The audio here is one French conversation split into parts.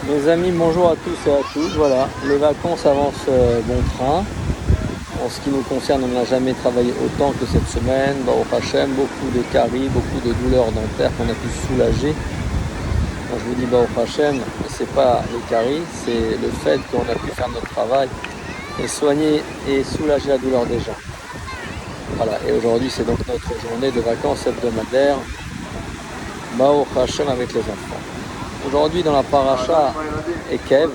Mes amis, bonjour à tous et à toutes. Voilà, les vacances avancent bon train. En ce qui nous concerne, on n'a jamais travaillé autant que cette semaine. Baruch Hashem, beaucoup de caries, beaucoup de douleurs dentaires qu'on a pu soulager. Quand je vous dis Baruch Hashem, c'est pas les caries, c'est le fait qu'on a pu faire notre travail et soigner et soulager la douleur des gens. Voilà, et aujourd'hui c'est donc notre journée de vacances hebdomadaires. Baruch Hashem avec les enfants. Aujourd'hui dans la paracha Ekev,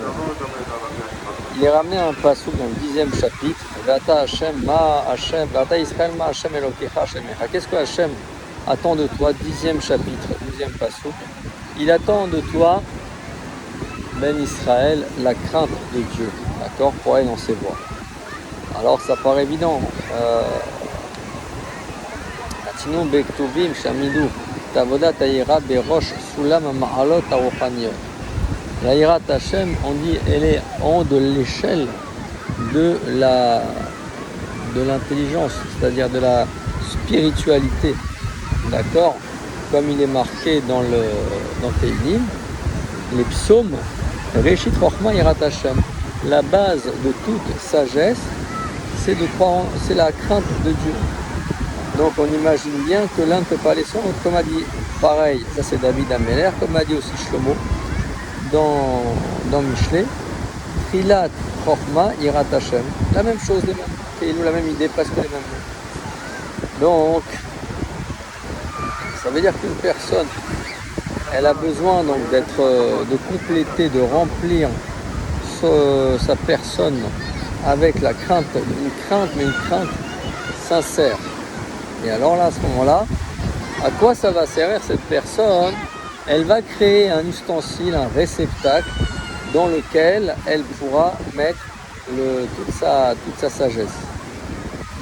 il est ramené un passouk dans le 10e chapitre. Vata Hashem, ma Hashem, Vata Israël, ma Hashem Elokecha Hashemecha. Qu'est-ce que Hashem attend de toi? 10e chapitre, 12e passouk. Il attend de toi, Ben Israël, la crainte de Dieu, d'accord, pour aller dans ses voies. Alors ça paraît évident. Atinu Bektuvim Shamidou. Tavodat Ayira Berosh Sulam Ma'alot Arochaniot. La Hirat Hashem, on dit, elle est en haut de l'échelle de l'intelligence, c'est-à-dire de la spiritualité. D'accord? Comme il est marqué dans Teilim, les psaumes, Reshit Rochma Hirat Hashem. La base de toute sagesse, c'est de croire, c'est la crainte de Dieu. Donc on imagine bien que l'un ne peut pas aller sans l'autre, comme a dit, pareil, ça c'est David Ameler, comme a dit aussi Shlomo dans Michelet, Trilat Chochma Hirat Hashem, la même chose, la même idée, presque les mêmes mots. Donc, ça veut dire qu'une personne, elle a besoin donc de compléter, de remplir sa personne avec la crainte, mais une crainte sincère. Et alors là, à ce moment-là, à quoi ça va servir cette personne? Elle va créer un ustensile, un réceptacle dans lequel elle pourra mettre toute sa sagesse.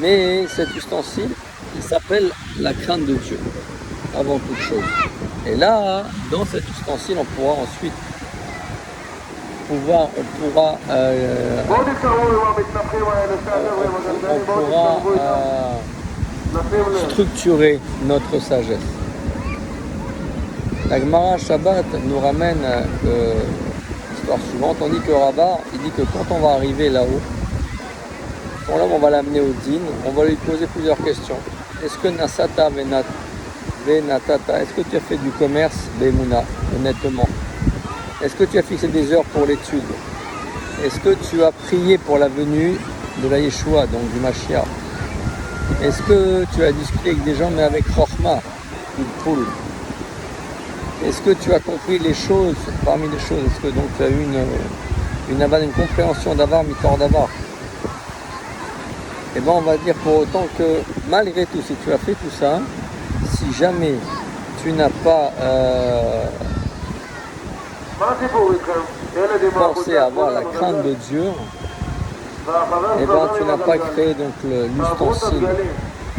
Mais cet ustensile, il s'appelle la crainte de Dieu, avant toute chose. Et là, dans cet ustensile, on pourra ensuite structurer notre sagesse. La Gemara Shabbat nous ramène l'histoire suivante. On dit que Rabbah, il dit que quand on va arriver là-haut, son homme, on va l'amener au dîn, on va lui poser plusieurs questions. Est-ce que Nasata Venatata, est-ce que tu as fait du commerce Bemouna, honnêtement? Est-ce que tu as fixé des heures pour l'étude? Est-ce que tu as prié pour la venue de la Yeshua, donc du Mashiach? Est-ce que tu as discuté avec des gens, mais avec Chochma, une poule? Est-ce que tu as compris les choses, parmi les choses? Est-ce que donc tu as eu une compréhension d'avar, mitor d'avar? Et bien on va dire pour autant que malgré tout, si tu as fait tout ça, si jamais tu n'as pas pensé à avoir la crainte de Dieu, et bien tu n'as pas créé donc l'ustensile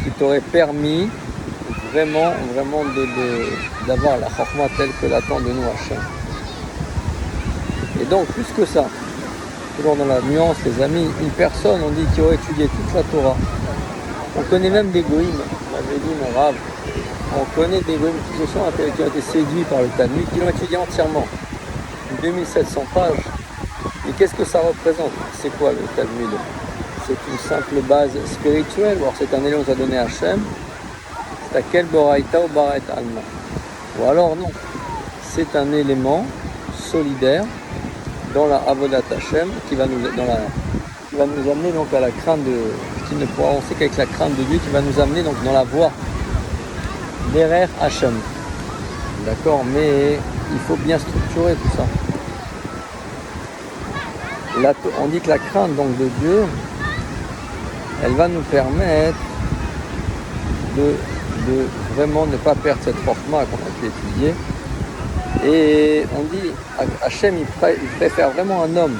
qui t'aurait permis vraiment d'avoir la chorma telle que l'attend de nous Hachem. Et donc plus que ça, toujours dans la nuance les amis, une personne on dit qui aurait étudié toute la Torah, on connaît même des goïms, m'avait dit mon Rav, on connaît des goïms qui ont été séduits par le Talmud, qui l'ont étudié entièrement, 2700 pages. Et qu'est-ce que ça représente? C'est quoi le Talmud? C'est une simple base spirituelle, ou alors c'est un élan à donner à Hachem, c'est à quel Boraïta ou Barait Alma. Ou alors non, c'est un élément solidaire dans la Avodat Hachem qui va nous amener donc à la crainte qui ne pourra avancer qu'avec la crainte de Dieu, qui va nous amener donc dans la voie d'Erer Hachem. D'accord, mais il faut bien structurer tout ça. Là, on dit que la crainte donc de Dieu, elle va nous permettre de vraiment ne pas perdre cette forme-là qu'on a pu étudier. Et on dit, Hachem, il préfère vraiment un homme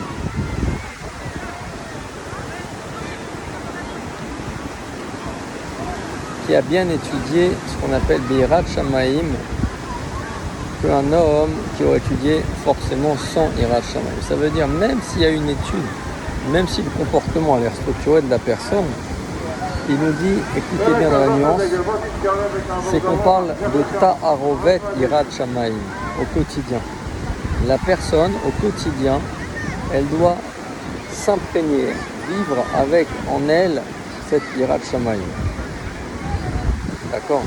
qui a bien étudié ce qu'on appelle Birat Shamaim, qu'un homme qui aurait étudié forcément sans Hirat Shamaim. Ça veut dire, même s'il y a une étude, même si le comportement a l'air structuré de la personne, il nous dit, écoutez bien dans la nuance, c'est qu'on parle de Ta'arovet Hirat Shamaim au quotidien. La personne, au quotidien, elle doit s'imprégner, vivre avec en elle cette Yirat Shamayim. D'accord?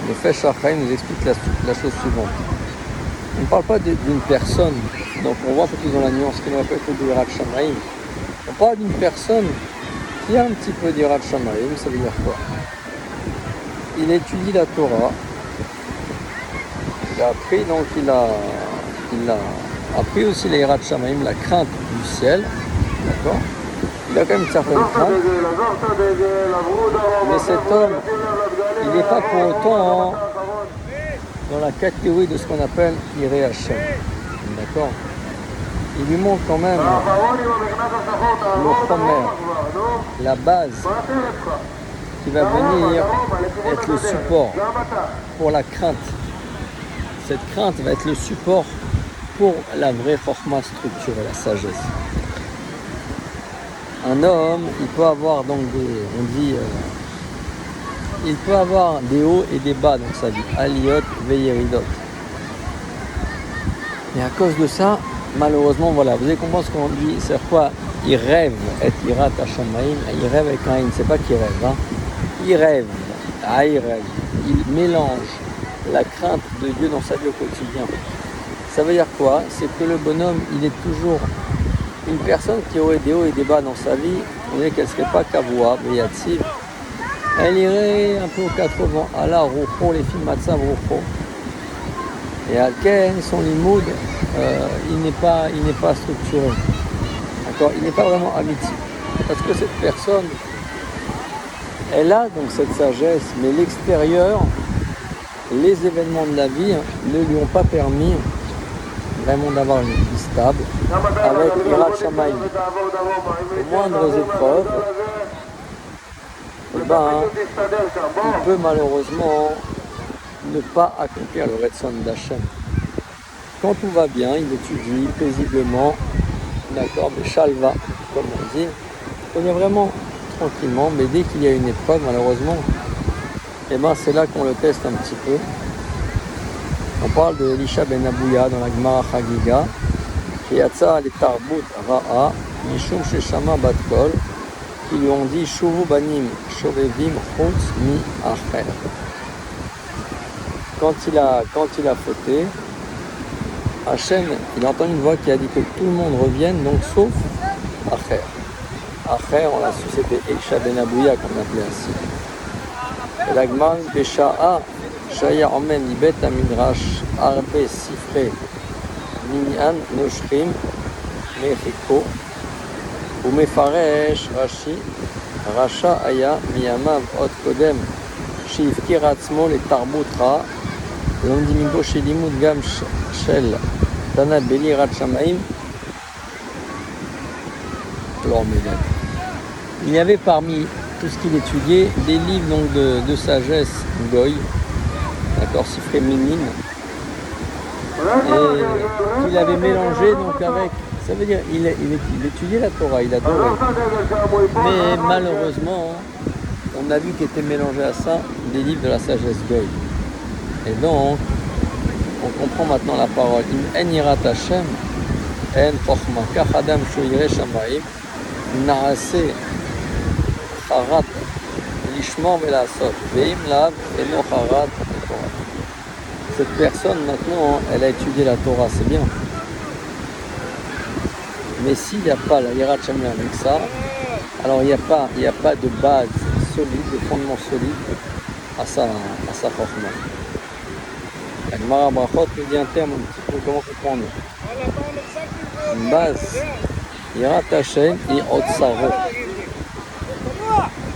Le Fesh HaChaim nous explique la chose suivante. On ne parle pas d'une personne, donc on voit un peu plus dans la nuance qui nous rappelle que de Yirat Shamayim. On parle d'une personne qui a un petit peu d'Yirat Shamayim, ça veut dire quoi? Il étudie la Torah, il a appris, donc il a appris aussi les Yirat Shamayim, la crainte du ciel, d'accord? Il a quand même une certaine crainte, mais cet homme, il n'est pas pour autant dans la catégorie de ce qu'on appelle Iré Hashem, d'accord? Il lui manque quand même le chomer, la base qui va venir être le support pour la crainte. Cette crainte va être le support pour la vraie chorma structurée, la sagesse. Un homme, il peut avoir donc il peut avoir des hauts et des bas dans sa vie, aliyot veyeridot. Et à cause de ça, malheureusement, voilà, vous avez compris ce qu'on dit, c'est quoi? Il rêve, être Yirat Hashamayim, il rêve avec un, il ne sait pas qu'il rêve, hein. Il rêve, il rêve, il mélange la crainte de Dieu dans sa vie au quotidien. Ça veut dire quoi? C'est que le bonhomme, il est toujours une personne qui aurait des hauts et des bas dans sa vie, on dirait qu'elle ne serait pas kavoua, mais yatsiv. Elle irait un peu aux 80, à la roufo, les films matzav roufo. Et à Ken, son limoud, il n'est pas structuré. D'accord? Il n'est pas vraiment amitié. Parce que cette personne, elle a donc cette sagesse, mais l'extérieur, les événements de la vie ne lui ont pas permis vraiment d'avoir une vie stable avec Yirat Shamayim. Les moindres épreuves, il peut malheureusement ne pas accomplir le Retson d'Hachem. Quand tout va bien, il étudie paisiblement, d'accord, mais shalva, comme on dit, on est vraiment tranquillement, mais dès qu'il y a une épreuve, malheureusement, c'est là qu'on le teste un petit peu. On parle de Elisha ben Abouya dans la Gemara Chagiga, qui yatsa les tarbut ra'a, mishum sheshama bat kol, qui lui ont dit shuvu banim shovevim chutz mi acher. Quand il a fauté, Hachem, il entend une voix qui a dit que tout le monde revienne, donc sauf Acher. Acher, on l'a su, c'était Elisha ben Abouya qu'on appelait ainsi. Et la Gemara Besha'a Shaya Omen Ibet Amidrash Arbe Sifre Minyan Noshrim Mechiko Umefaresh Rashi Rasha Aya Miyamav Ot Kodem Shivkir Atzmo Le Tarbutra Lomdimigo Shelimut Gam Shel Tana Beli Yirat Shamayim. Il y avait parmi tout ce qu'il étudiait des livres donc de sagesse goy, d'accord, Sifré Minine, et qu'il avait mélangé donc avec, ça veut dire il étudiait la Torah, il adorait, mais malheureusement on a vu qu'il était mélangé à ça des livres de la sagesse goy. Et donc on comprend maintenant la parole En Yirat Hashem En Chochma Kach Adam Shu Yireh Shamayim Naaseh Charat Lishmor Velasot Veim Lav Eno Charat. Cette personne maintenant, elle a étudié la Torah, c'est bien. Mais s'il n'y a pas la Yirat Shamayim avec ça, alors il n'y a pas de base solide, de fondement solide à sa Chochma. La Gemara Brachot nous dit un terme un petit peu comment comprendre. Une base, Yirat Hashem et Otsaro.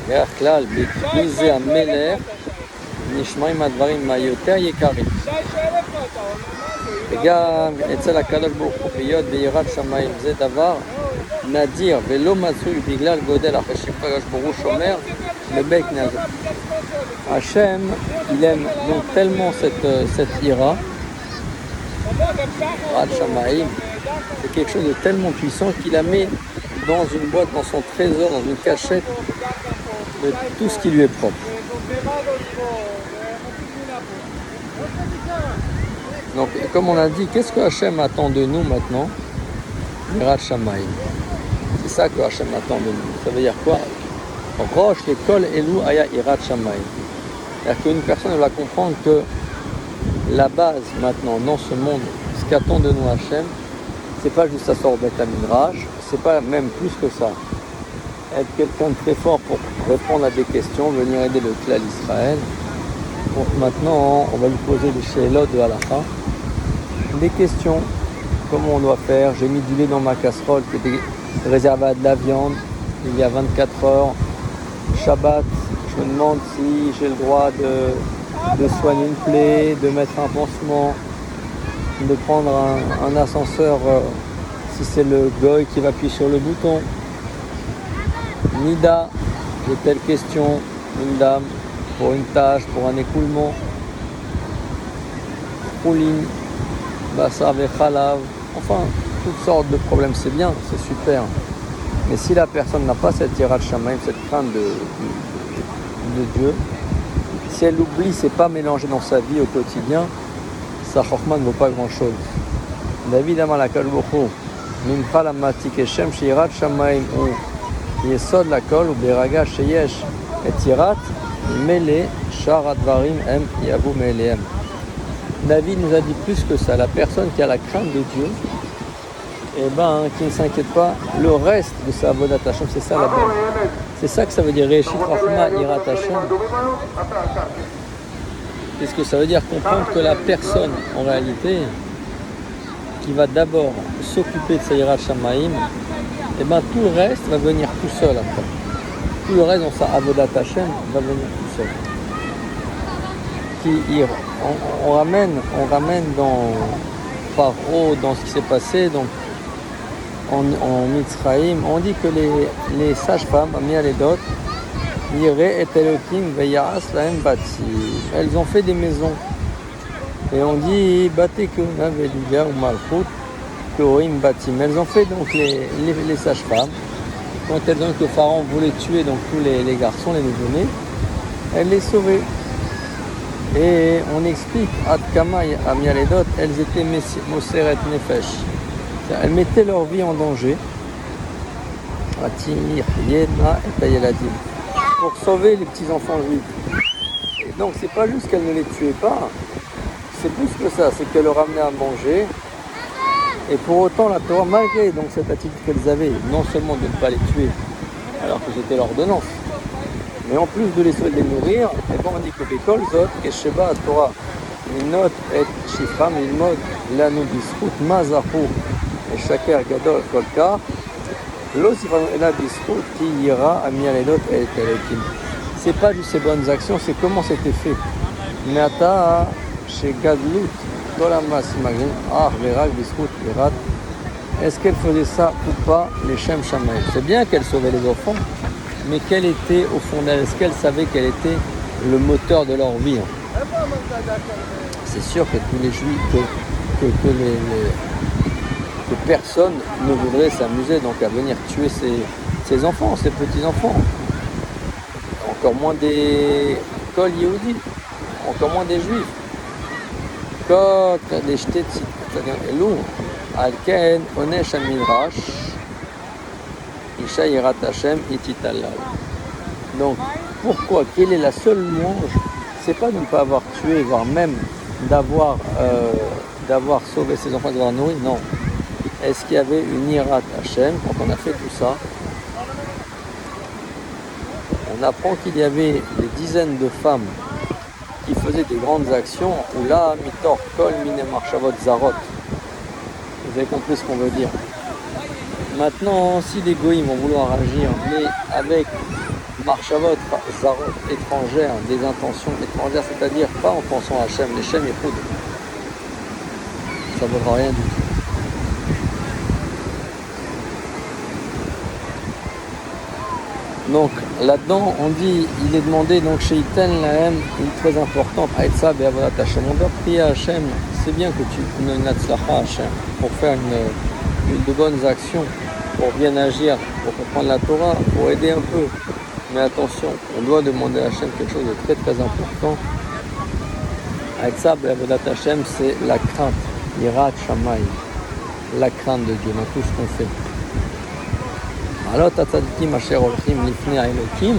והכלל, בכלי זה המלך, נשמעים הדברים מהיותר יקרים. וגם אצל הקדוש ברוך הוא להיות ביראת שמיים זה דבר נדיר ולא מצוי בגלל גודל החשב הקדוש ברוך הוא שומר לבית נזר. Hachem, il aime donc tellement cette ira, Yirat Shamayim, c'est quelque chose de tellement puissant qu'il la met dans une boîte, dans son trésor, dans une cachette de tout ce qui lui est propre. Donc, comme on a dit, qu'est-ce que Hachem attend de nous maintenant? Yirat Shamayim. C'est ça que Hachem attend de nous. Ça veut dire quoi? Roche, l'école, Elou, Aya, Yirat Shamayim. C'est-à-dire qu'une personne va comprendre que la base maintenant dans ce monde, ce qu'attend de nous Hachem, c'est pas juste s'asseoir au Beth Midrash, c'est pas même plus que ça. Être quelqu'un de très fort pour répondre à des questions, venir aider le clan d'Israël. Donc maintenant, on va lui poser des shélotes de halakha, des questions, comment on doit faire. J'ai mis du lait dans ma casserole qui était réservée à de la viande il y a 24 heures. Shabbat, je me demande si j'ai le droit de soigner une plaie, de mettre un pansement, de prendre un ascenseur si c'est le goy qui va appuyer sur le bouton. Nida, j'ai telle question, une dame, pour une tâche, pour un écoulement. Choulin, Bassar Vechalav, enfin, toutes sortes de problèmes, c'est bien, c'est super. Mais si la personne n'a pas cette Yirat Shamayim, cette crainte de Dieu, si elle oublie, c'est pas mélangé dans sa vie au quotidien, sa chokma ne vaut pas grand-chose. David Amalakal Bokhu, Mimcha Lamati Keshem, Yirat Shamayim, ou Yesod Lakol, ou Beraga Sheyesh, et Yirat, Mele, Shar Advarim, Em, Yavu Meleem. David nous a dit plus que ça, la personne qui a la crainte de Dieu, qui ne s'inquiète pas, le reste de sa avodat Hashem, c'est ça la base. C'est ça que ça veut dire Réchit Rachma Yirat Hashem. Qu'est-ce que ça veut dire? Comprendre que la personne, en réalité, qui va d'abord s'occuper de sa Yirat Shamayim, tout le reste va venir tout seul après. Tout le reste dans sa avodat Hashem va venir tout seul. On ramène dans Paro, dans ce qui s'est passé, donc en Mitzraïm, on dit que les sages-femmes, Amialedot, elles ont fait des maisons. Et on dit Batekuna Veliga ou Malchut, Korim Batim. Elles ont fait donc les sages-femmes. Quand elles ont que le pharaon voulait tuer donc tous les garçons, les nouveau-nés, elles les sauvaient. Et on explique Adkama Amialedot, elles étaient Moseret Nefesh. Elles mettaient leur vie en danger pour sauver les petits enfants juifs. Et donc c'est pas juste qu'elles ne les tuaient pas, c'est plus que ça, c'est qu'elles leur ramenaient à manger. Et pour autant la Torah, malgré donc cette attitude qu'elles avaient, non seulement de ne pas les tuer, alors que c'était l'ordonnance, mais en plus de les sauver, de les nourrir, et bon on dit que Bekol Zot, et Sheba Torah, Minot et Shifra, Milmod, Lanu Biskut, Mazahu, et Shaker Gadol Kolka, L'osifan Ela Biskut, Ki Yira, Amialedot et Telekim. C'est pas juste ces bonnes actions, c'est comment c'était fait. Meata, chez Gadlut, Tolamas Magin, Verak, Biskut, Virat. Est-ce qu'elle faisait ça ou pas, les Shem Shamaï? C'est bien qu'elle sauvait les enfants, mais quelle était au fond d'elle? Est-ce qu'elle savait quel était le moteur de leur vie? C'est sûr que tous les juifs, que personne ne voudrait s'amuser donc à venir tuer ses enfants, ses petits-enfants. Encore moins des Kol Yehudi, encore moins des juifs. Quand des jetés de Elou, Alken, Onesh Midrash, Isha Yirat Hashem, Ititalal. Donc, pourquoi? Quelle est la seule louange? C'est pas de ne pas avoir tué, voire même d'avoir sauvé ses enfants, d'avoir nourri, non. Est-ce qu'il y avait une Yirat Hashem quand on a fait tout ça? On apprend qu'il y avait des dizaines de femmes qui faisaient des grandes actions, où là, Mitor, Kol, Mine, Marchavot, Zarot. Vous avez compris ce qu'on veut dire. Maintenant, si les goïms vont vouloir agir, mais avec Marchavot, Zarot, étrangères, des intentions étrangères, c'est-à-dire pas en pensant à Hachem, les Shem et Foud, ça ne vaudra rien du tout. Donc là-dedans, on dit, il est demandé donc chez Iten Lahem, il est très important, Aïtsa Be'avodat Hashem. On doit prier à Hashem, c'est bien que tu donnes une Hatzlacha à Hashem pour faire de bonnes actions, pour bien agir, pour comprendre la Torah, pour aider un peu. Mais attention, on doit demander à Hashem quelque chose de très très important. Aïtsa Be'avodat Hashem, c'est la crainte, Yirat Shammai, la crainte de Dieu dans tout ce qu'on fait. Alors, Tatzadikim Asher Olchim Lifnei Elokim,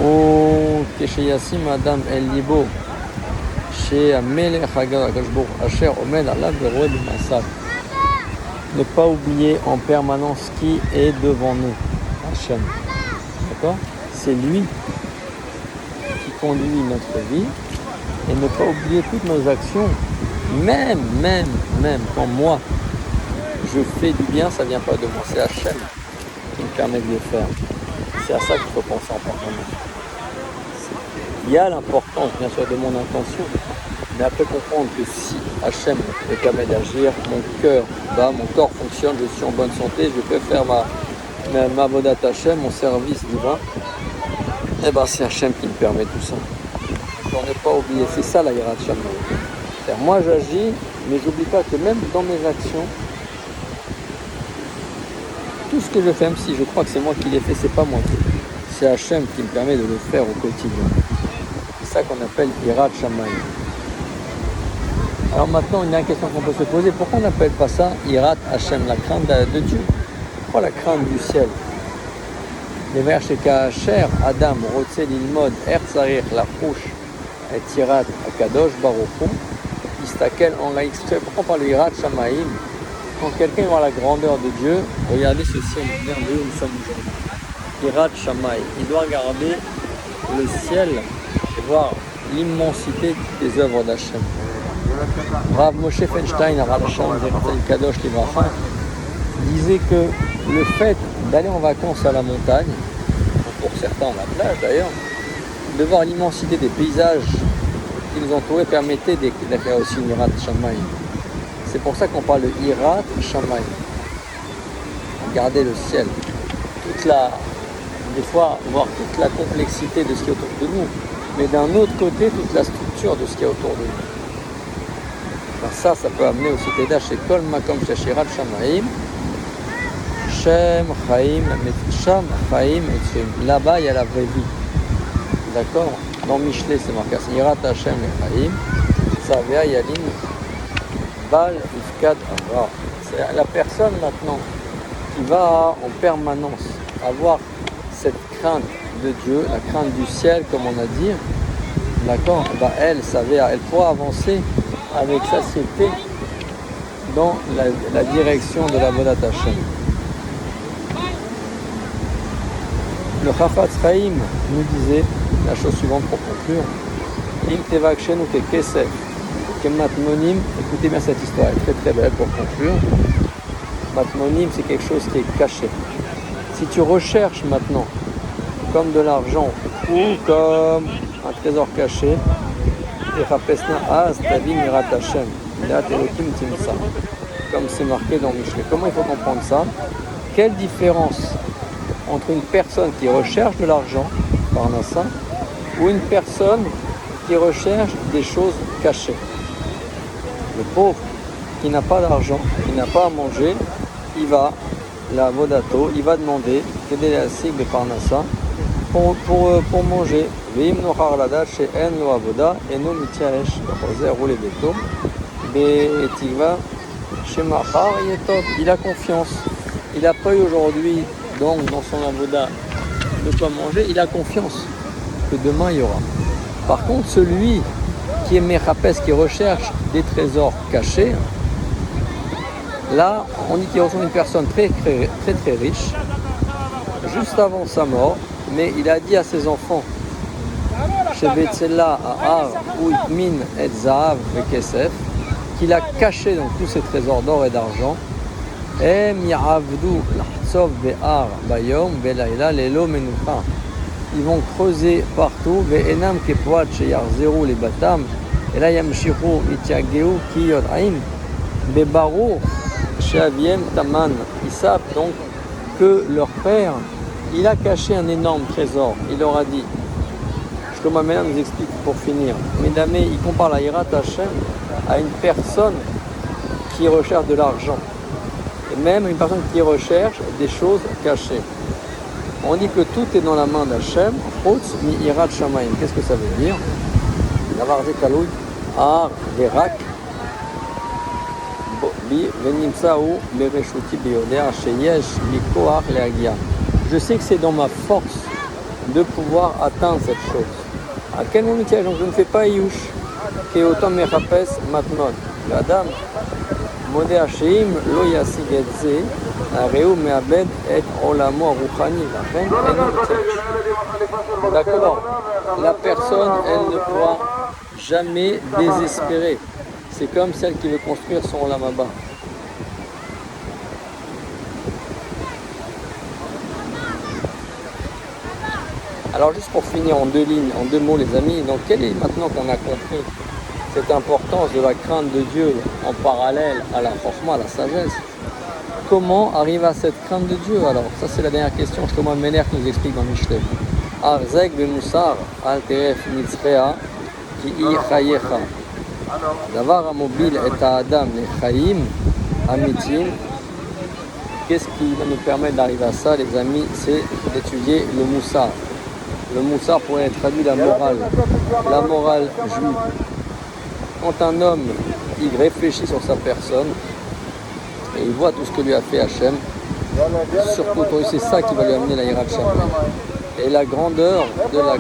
ou Kesheyasim Adam El Libo, chez Amelech Hagar Akashbour Asher Omed Allah Beroe B'Masad. Ne pas oublier en permanence qui est devant nous, Hachem. D'accord? C'est lui qui conduit notre vie et ne pas oublier toutes nos actions, même quand moi je fais du bien, ça ne vient pas de moi, c'est Hachem qui me permet de le faire. C'est à ça qu'il faut penser en permanence. Il y a l'importance bien sûr de mon intention, mais après comprendre que si Hachem me permet d'agir, mon cœur bat, mon corps fonctionne, je suis en bonne santé, je peux faire ma vodat Hachem, mon service divin, et ben c'est Hachem qui me permet tout ça. Donc ne pas oublier, c'est ça la Yirat Shammai. Moi j'agis, mais j'oublie pas que même dans mes actions, tout ce que je fais, même si je crois que c'est moi qui l'ai fait, c'est pas moi. C'est Hachem qui me permet de le faire au quotidien. C'est ça qu'on appelle Yirat Shammai. Alors maintenant, il y a une question qu'on peut se poser. Pourquoi on n'appelle pas ça Yirat Hachem, la crainte de Dieu? Pourquoi la crainte du ciel? Les vers chez Kacher, Adam, Rotze, Lilmod, Erzarir, la Frouche, et Yirat, Akadosh, Baruch, Istakel, on l'a extrait. Pourquoi on parle de Yirat Shammai? Quand quelqu'un voit la grandeur de Dieu, regardez ce ciel merveilleux où nous sommes aujourd'hui. Yirat Shammai, il doit regarder le ciel et voir l'immensité des œuvres d'Hachem. Rav Moshe Feinstein, Ralacham, Kadosh Livracha, disait que le fait d'aller en vacances à la montagne, pour certains à la plage d'ailleurs, de voir l'immensité des paysages qui nous entouraient permettait d'acquérir aussi une Yirat Shammai. C'est pour ça qu'on parle de Yirat Shammai. Regardez le ciel. Des fois, voir toute la complexité de ce qui est autour de nous, mais d'un autre côté, toute la structure de ce qui est autour de nous. Alors ça peut amener aussi Teda chez Kol Makom Yirat Shammai. Shem Chaim Etzrim. Là-bas, il y a la vraie vie. D'accord? Dans Michelet, c'est marqué Yirat Hashem Chaim. Savea Yalin. C'est la personne maintenant qui va en permanence avoir cette crainte de Dieu, la crainte du ciel comme on a dit, d'accord, elle pourra avancer avec satiété dans la direction de la Vodat Hashem. Le Chafetz Chaim nous disait la chose suivante pour conclure: Im tevakshenu kekesef. Matmonim, écoutez bien cette histoire, elle est très belle pour conclure. Matmonim, c'est quelque chose qui est caché. Si tu recherches maintenant comme de l'argent ou comme un trésor caché, comme c'est marqué dans Michelet. Comment il faut comprendre ça? Quelle différence entre une personne qui recherche de l'argent, par Nassa, ou une personne qui recherche des choses cachées? Le pauvre qui n'a pas d'argent, qui n'a pas à manger, il va, la vodato, il va demander pour manger. Il a confiance. Il a pas eu aujourd'hui, donc dans son avoda, de quoi manger, il a confiance que demain il y aura. Par contre, celui qui est Mechapes, qui recherche des trésors cachés, là, on dit qu'il ressemble à une personne très riche, juste avant sa mort, mais il a dit à ses enfants, chez Betzela, à Ar, Uitmin et Zahav et Kesef, qu'il a caché donc tous ses trésors d'or et d'argent, et Mi'avdu l'Htzov Be'ar Bayom Be'laila Lelo Menucha. Ils vont creuser partout, Ve'enam Kepoat Sheyarzeru les Batam, et là Yamshiru Mitiageu Kiyod Aim, Be'baru Sheaviem Taman. Ils savent donc que leur père, il a caché un énorme trésor. Il leur a dit, Shlomo Melech nous explique pour finir, mesdames, il compare la Yirat Hashem à une personne qui recherche de l'argent, et même une personne qui recherche des choses cachées. On dit que tout est dans la main d'Hachem, Chutz mi Yirat Shamayim. Qu'est-ce que ça veut dire? D'avoir Kaloui, Ar Verak Bi Venimsao Bereshuti Beoder Sheyesh Mikoar Leagia. Je sais que c'est dans ma force de pouvoir atteindre cette chose. À quel moment donc je ne fais pas Yush, qui est autant Merapes Matnot. L'Adam Modé Hashem Lo Yasig et Ze, Areu Meabed et Olamo Ruchani. D'accord. La personne, elle ne pourra jamais désespérer. C'est comme celle qui veut construire son Olam Haba. Alors juste pour finir en deux lignes, en deux mots les amis, donc quelle est maintenant qu'on a compris cette importance de la crainte de Dieu en parallèle à la chorma, à la sagesse, comment arriver à cette crainte de Dieu? Alors ça c'est la dernière question, Shlomo Meler qui nous explique dans Mishlei. Arzek bemusar al teref mitzrea ki i chayecha. Davar amobil et adam le chaim amitim. Qu'est-ce qui va nous permettre d'arriver à ça les amis? C'est d'étudier le moussar. Le moussar pourrait être traduit la morale juive. Quand un homme il réfléchit sur sa personne et il voit tout ce que lui a fait Hachem, surtout c'est ça qui va lui amener la hiérarchie et la grandeur de la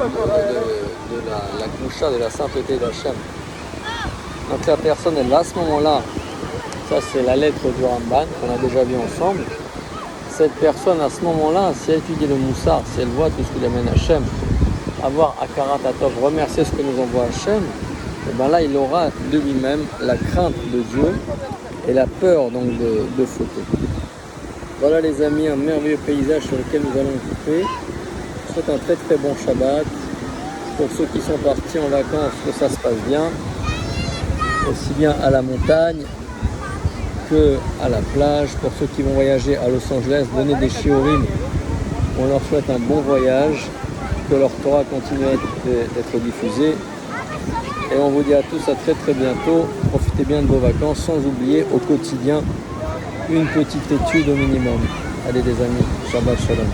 koucha, de la sainteté d'Hachem. Donc la personne, elle à ce moment-là, ça c'est la lettre du Ramban qu'on a déjà vu ensemble. Cette personne à ce moment-là, si elle étudie le moussar, si elle voit tout ce qui l'amène Hachem, avoir Akarat Atov, remercier ce que nous envoie Hachem, et bien là il aura de lui-même la crainte de Dieu et la peur donc de fauter. Voilà les amis, un merveilleux paysage sur lequel nous allons couper. Je souhaite un très très bon Shabbat. Pour ceux qui sont partis en vacances, que ça se passe bien, aussi bien à la montagne que à la plage. Pour ceux qui vont voyager à Los Angeles, donnez des shiurim. On leur souhaite un bon voyage, que leur Torah continue d'être diffusée. Et on vous dit à tous à très très bientôt. Profitez bien de vos vacances, sans oublier au quotidien une petite étude au minimum. Allez les amis, Shabbat Shalom.